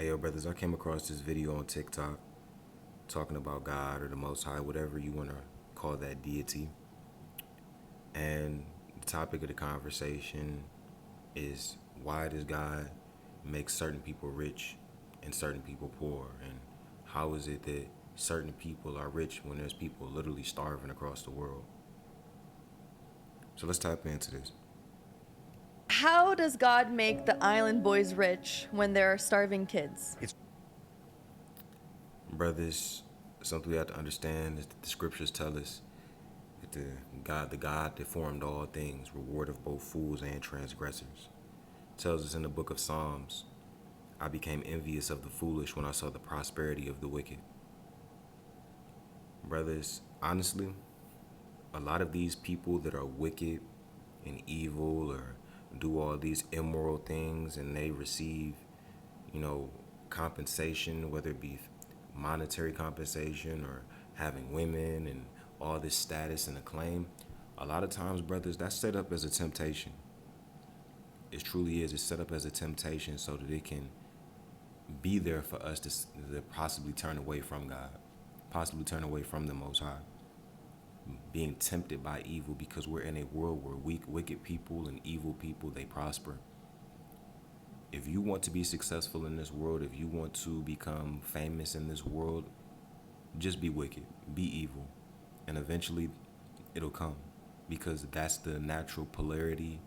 Hey, yo, brothers, I came across this video on TikTok talking about God or the Most High, whatever you want to call that deity. And the topic of the conversation is, why does God make certain people rich and certain people poor? And how is it that certain people are rich when there's people literally starving across the world? So let's tap into this. How does God make the island boys rich when there are starving kids? Brothers, something we have to understand is that the scriptures tell us that the God that formed all things, reward of both fools and transgressors. It tells us in the book of Psalms, I became envious of the foolish when I saw the prosperity of the wicked. Brothers, honestly, a lot of these people that are wicked and evil or do all these immoral things and they receive, you know, compensation, whether it be monetary compensation or having women and all this status and acclaim, a lot of times, brothers, that's set up as a temptation. It truly is. It's set up as a temptation so that it can be there for us to possibly turn away from God, possibly turn away from the Most High, being tempted by evil because we're in a world where wicked people and evil people, they prosper. If you want to be successful in this world, if you want to become famous in this world, just be wicked, be evil, and eventually it'll come, because that's the natural polarity,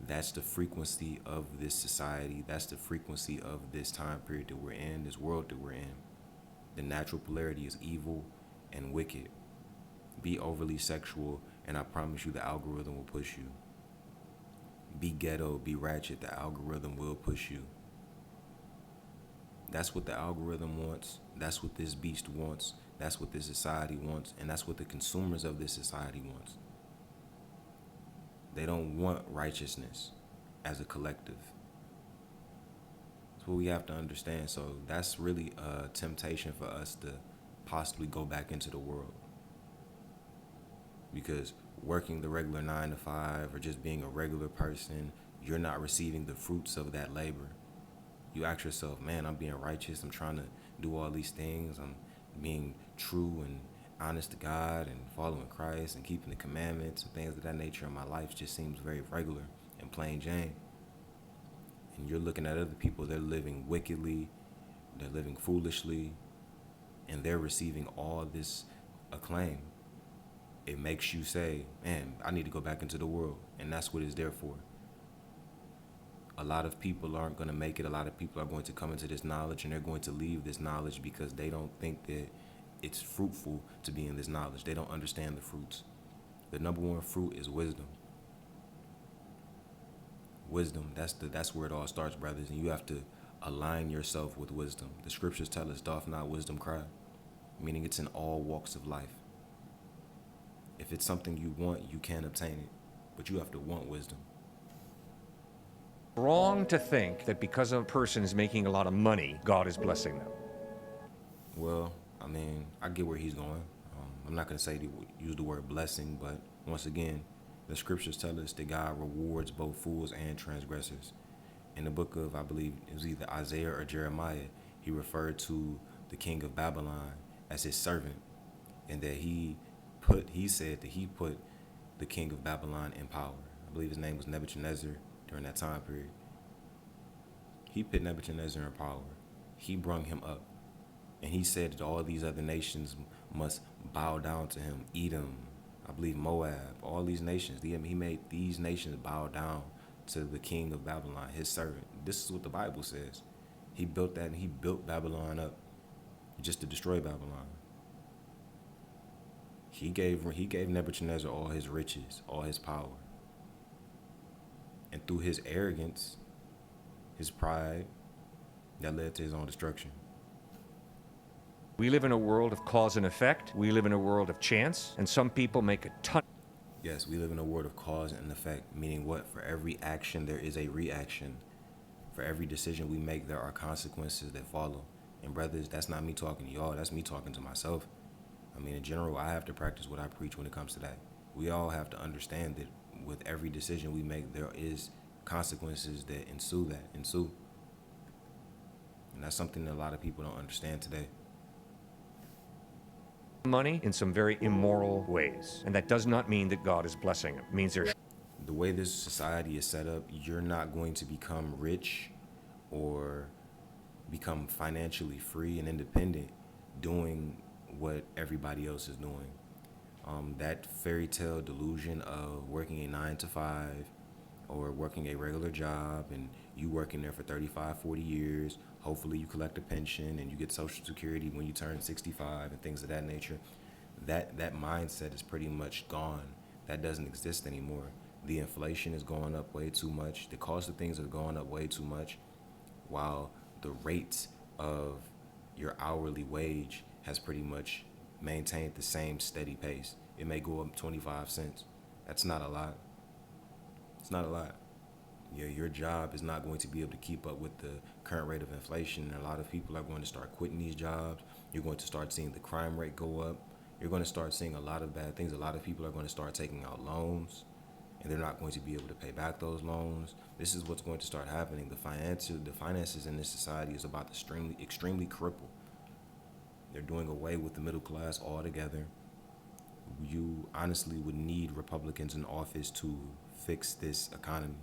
that's the frequency of this society, that's the frequency of this time period that we're in, this world that we're in. The natural polarity is evil and wicked. Be overly sexual, and I promise you the algorithm will push you. Be ghetto, be ratchet, the algorithm will push you. That's what the algorithm wants. That's what this beast wants. That's what this society wants. And that's what the consumers of this society wants. They don't want righteousness as a collective. That's what we have to understand. So that's really a temptation for us to possibly go back into the world. Because working the regular 9 to 5 or just being a regular person, you're not receiving the fruits of that labor. You ask yourself, man, I'm being righteous, I'm trying to do all these things, I'm being true and honest to God and following Christ and keeping the commandments and things of that nature, and my life just seems very regular and plain Jane. And you're looking at other people, they're living wickedly, they're living foolishly, and they're receiving all this acclaim. It makes you say, man, I need to go back into the world. And that's what it's there for. A lot of people aren't going to make it. A lot of people are going to come into this knowledge and they're going to leave this knowledge because they don't think that it's fruitful to be in this knowledge. They don't understand the fruits. The number one fruit is wisdom. Wisdom, that's where it all starts, brothers. And you have to align yourself with wisdom. The scriptures tell us, doth not wisdom cry? Meaning it's in all walks of life. If it's something you want, you can obtain it, but you have to want wisdom. Wrong to think that because a person is making a lot of money, God is blessing them. Well, I mean, I get where he's going. I'm not going to say use the word blessing, but once again, the scriptures tell us that God rewards both fools and transgressors. In the book of, I believe it was either Isaiah or Jeremiah, he referred to the king of Babylon as his servant, and that he said that he put the king of Babylon in power. I believe his name was Nebuchadnezzar during that time period. He put Nebuchadnezzar in power. He brung him up. And he said that all these other nations must bow down to him. Edom, I believe Moab, all these nations. He made these nations bow down to the king of Babylon, his servant. This is what the Bible says. He built that, and he built Babylon up just to destroy Babylon. He gave Nebuchadnezzar all his riches, all his power. And through his arrogance, his pride, that led to his own destruction. We live in a world of cause and effect. We live in a world of chance, and some people make a ton. Yes, we live in a world of cause and effect, meaning what? For every action, there is a reaction. For every decision we make, there are consequences that follow. And brothers, that's not me talking to y'all, that's me talking to myself. I mean, in general, I have to practice what I preach when it comes to that. We all have to understand that with every decision we make, there is consequences that ensue. And that's something that a lot of people don't understand today. money in some very immoral ways. And that does not mean that God is blessing them. It means they're The way this society is set up, you're not going to become rich or become financially free and independent doing what everybody else is doing. That fairy tale delusion of working a 9 to 5 or working a regular job and you working there for 35, 40 years. Hopefully you collect a pension and you get Social Security when you turn 65 and things of that nature. That mindset is pretty much gone. That doesn't exist anymore. The inflation is going up way too much. The cost of things are going up way too much, while the rates of your hourly wage has pretty much maintained the same steady pace. It may go up 25 cents. That's not a lot. It's not a lot. Yeah, your job is not going to be able to keep up with the current rate of inflation. And a lot of people are going to start quitting these jobs. You're going to start seeing the crime rate go up. You're going to start seeing a lot of bad things. A lot of people are going to start taking out loans, and they're not going to be able to pay back those loans. This is what's going to start happening. The finances in this society is about to extremely cripple. They're doing away with the middle class altogether. You honestly would need Republicans in office to fix this economy.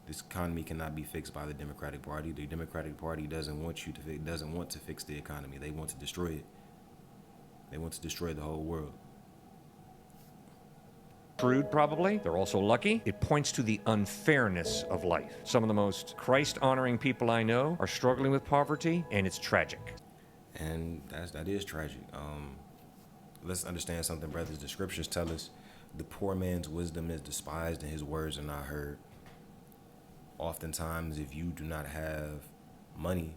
This economy cannot be fixed by the Democratic Party. The Democratic Party doesn't want to fix the economy. They want to destroy it. They want to destroy the whole world. shrewd, probably. They're also lucky. It points to the unfairness of life. Some of the most Christ-honoring people I know are struggling with poverty, and it's tragic. And that is tragic. Let's understand something, brothers. The scriptures tell us the poor man's wisdom is despised and his words are not heard. Oftentimes, if you do not have money,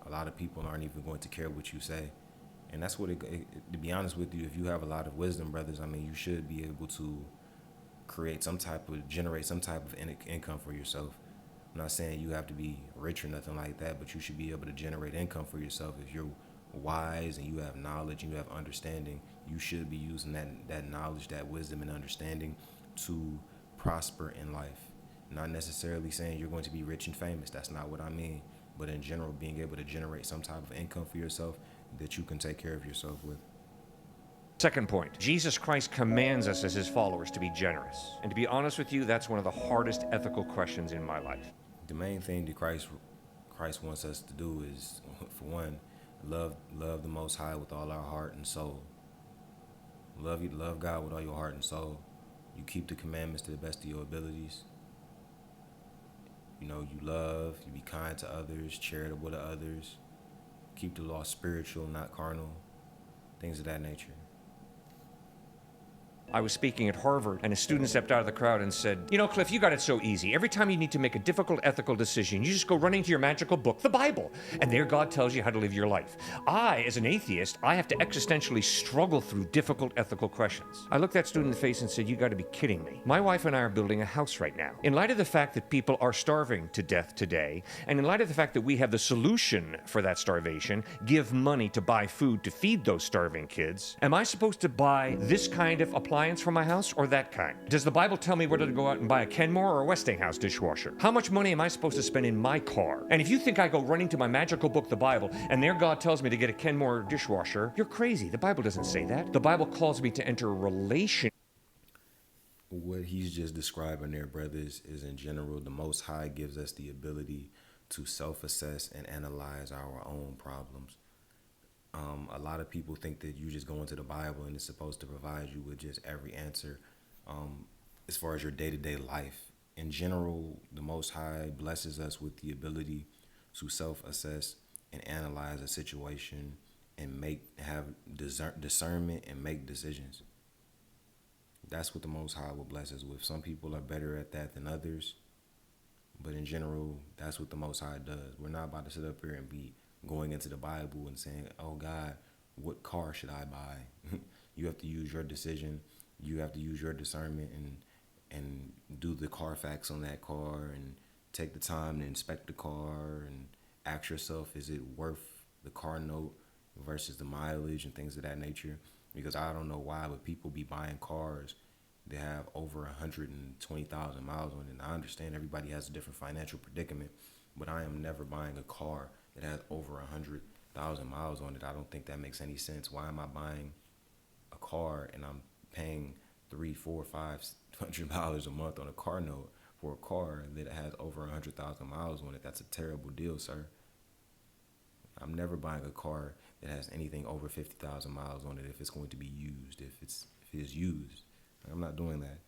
a lot of people aren't even going to care what you say. And that's what to be honest with you, if you have a lot of wisdom, brothers, you should be able to generate some type of income for yourself. I'm not saying you have to be rich or nothing like that, but you should be able to generate income for yourself. If you're wise and you have knowledge and you have understanding, you should be using that knowledge, that wisdom and understanding to prosper in life. Not necessarily saying you're going to be rich and famous. That's not what I mean. But in general, being able to generate some type of income for yourself that you can take care of yourself with. Second point, Jesus Christ commands us as his followers to be generous. And to be honest with you, that's one of the hardest ethical questions in my life. The main thing that Christ wants us to do is, for one, love the Most High with all our heart and soul. Love God with all your heart and soul. You keep the commandments to the best of your abilities. You be kind to others, charitable to others. Keep the law spiritual, not carnal. Things of that nature. I was speaking at Harvard, and a student stepped out of the crowd and said, Cliff, you got it so easy. Every time you need to make a difficult ethical decision, you just go running to your magical book, the Bible, and there God tells you how to live your life. I, as an atheist, I have to existentially struggle through difficult ethical questions. I looked that student in the face and said, you got to be kidding me. My wife and I are building a house right now. In light of the fact that people are starving to death today, and in light of the fact that we have the solution for that starvation, give money to buy food to feed those starving kids, am I supposed to buy this kind of appliance for my house or that kind? Does the Bible tell me whether to go out and buy a Kenmore or a Westinghouse dishwasher? How much money am I supposed to spend in my car? And if you think I go running to my magical book, the Bible, and there God tells me to get a Kenmore dishwasher, you're crazy. The Bible doesn't say that. The Bible calls me to enter a relationship. What he's just describing there, brothers, is in general, the Most High gives us the ability to self-assess and analyze our own problems. A lot of people think that you just go into the Bible and it's supposed to provide you with just every answer as far as your day-to-day life. In general, the Most High blesses us with the ability to self-assess and analyze a situation and have discernment and make decisions. That's what the Most High will bless us with. Some people are better at that than others, but in general, that's what the Most High does. We're not about to sit up here and be going into the Bible and saying, oh God, what car should I buy? You have to use your decision. You have to use your discernment and do the Carfax on that car and take the time to inspect the car and ask yourself, is it worth the car note versus the mileage and things of that nature? Because I don't know why, but people be buying cars that have over 120,000 miles on it. And I understand everybody has a different financial predicament, but I am never buying a car that has over 100,000 miles on it. I don't think that makes any sense. Why am I buying a car and I'm paying $300, $400, $500 a month on a car note for a car that has over 100,000 miles on it? That's a terrible deal, sir. I'm never buying a car that has anything over 50,000 miles on it if it's going to be used. If it is used, I'm not doing that.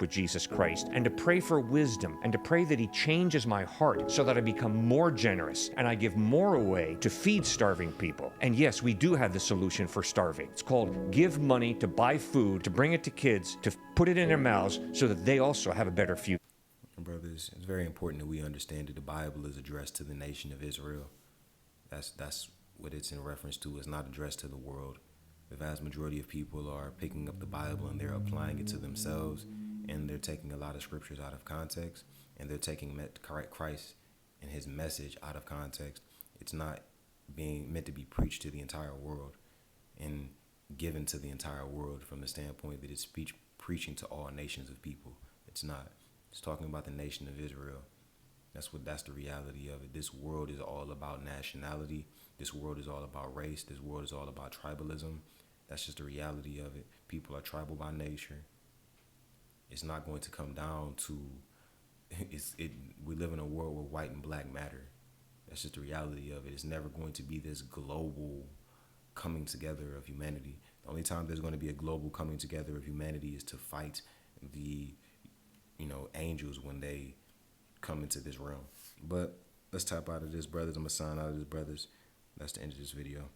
With Jesus Christ, and to pray for wisdom, and to pray that He changes my heart so that I become more generous and I give more away to feed starving people. And yes, we do have the solution for starving. It's called give money to buy food, to bring it to kids, to put it in their mouths so that they also have a better future. Brothers, it's very important that we understand that the Bible is addressed to the nation of Israel. That's what it's in reference to. It's not addressed to the world. The vast majority of people are picking up the Bible and they're applying it to themselves, and they're taking a lot of scriptures out of context, and they're taking Christ and his message out of context. It's not being meant to be preached to the entire world and given to the entire world from the standpoint that it's preaching to all nations of people. It's not. It's talking about the nation of Israel. That's the reality of it. This world is all about nationality. This world is all about race. This world is all about tribalism. That's just the reality of it. People are tribal by nature. It's not going to come down to we live in a world where white and black matter. That's just the reality of it. It's never going to be this global coming together of humanity. The only time there's going to be a global coming together of humanity is to fight the angels when they come into this realm. But let's tap out of this, brothers. I'm gonna sign out of this, brothers. That's the end of this video.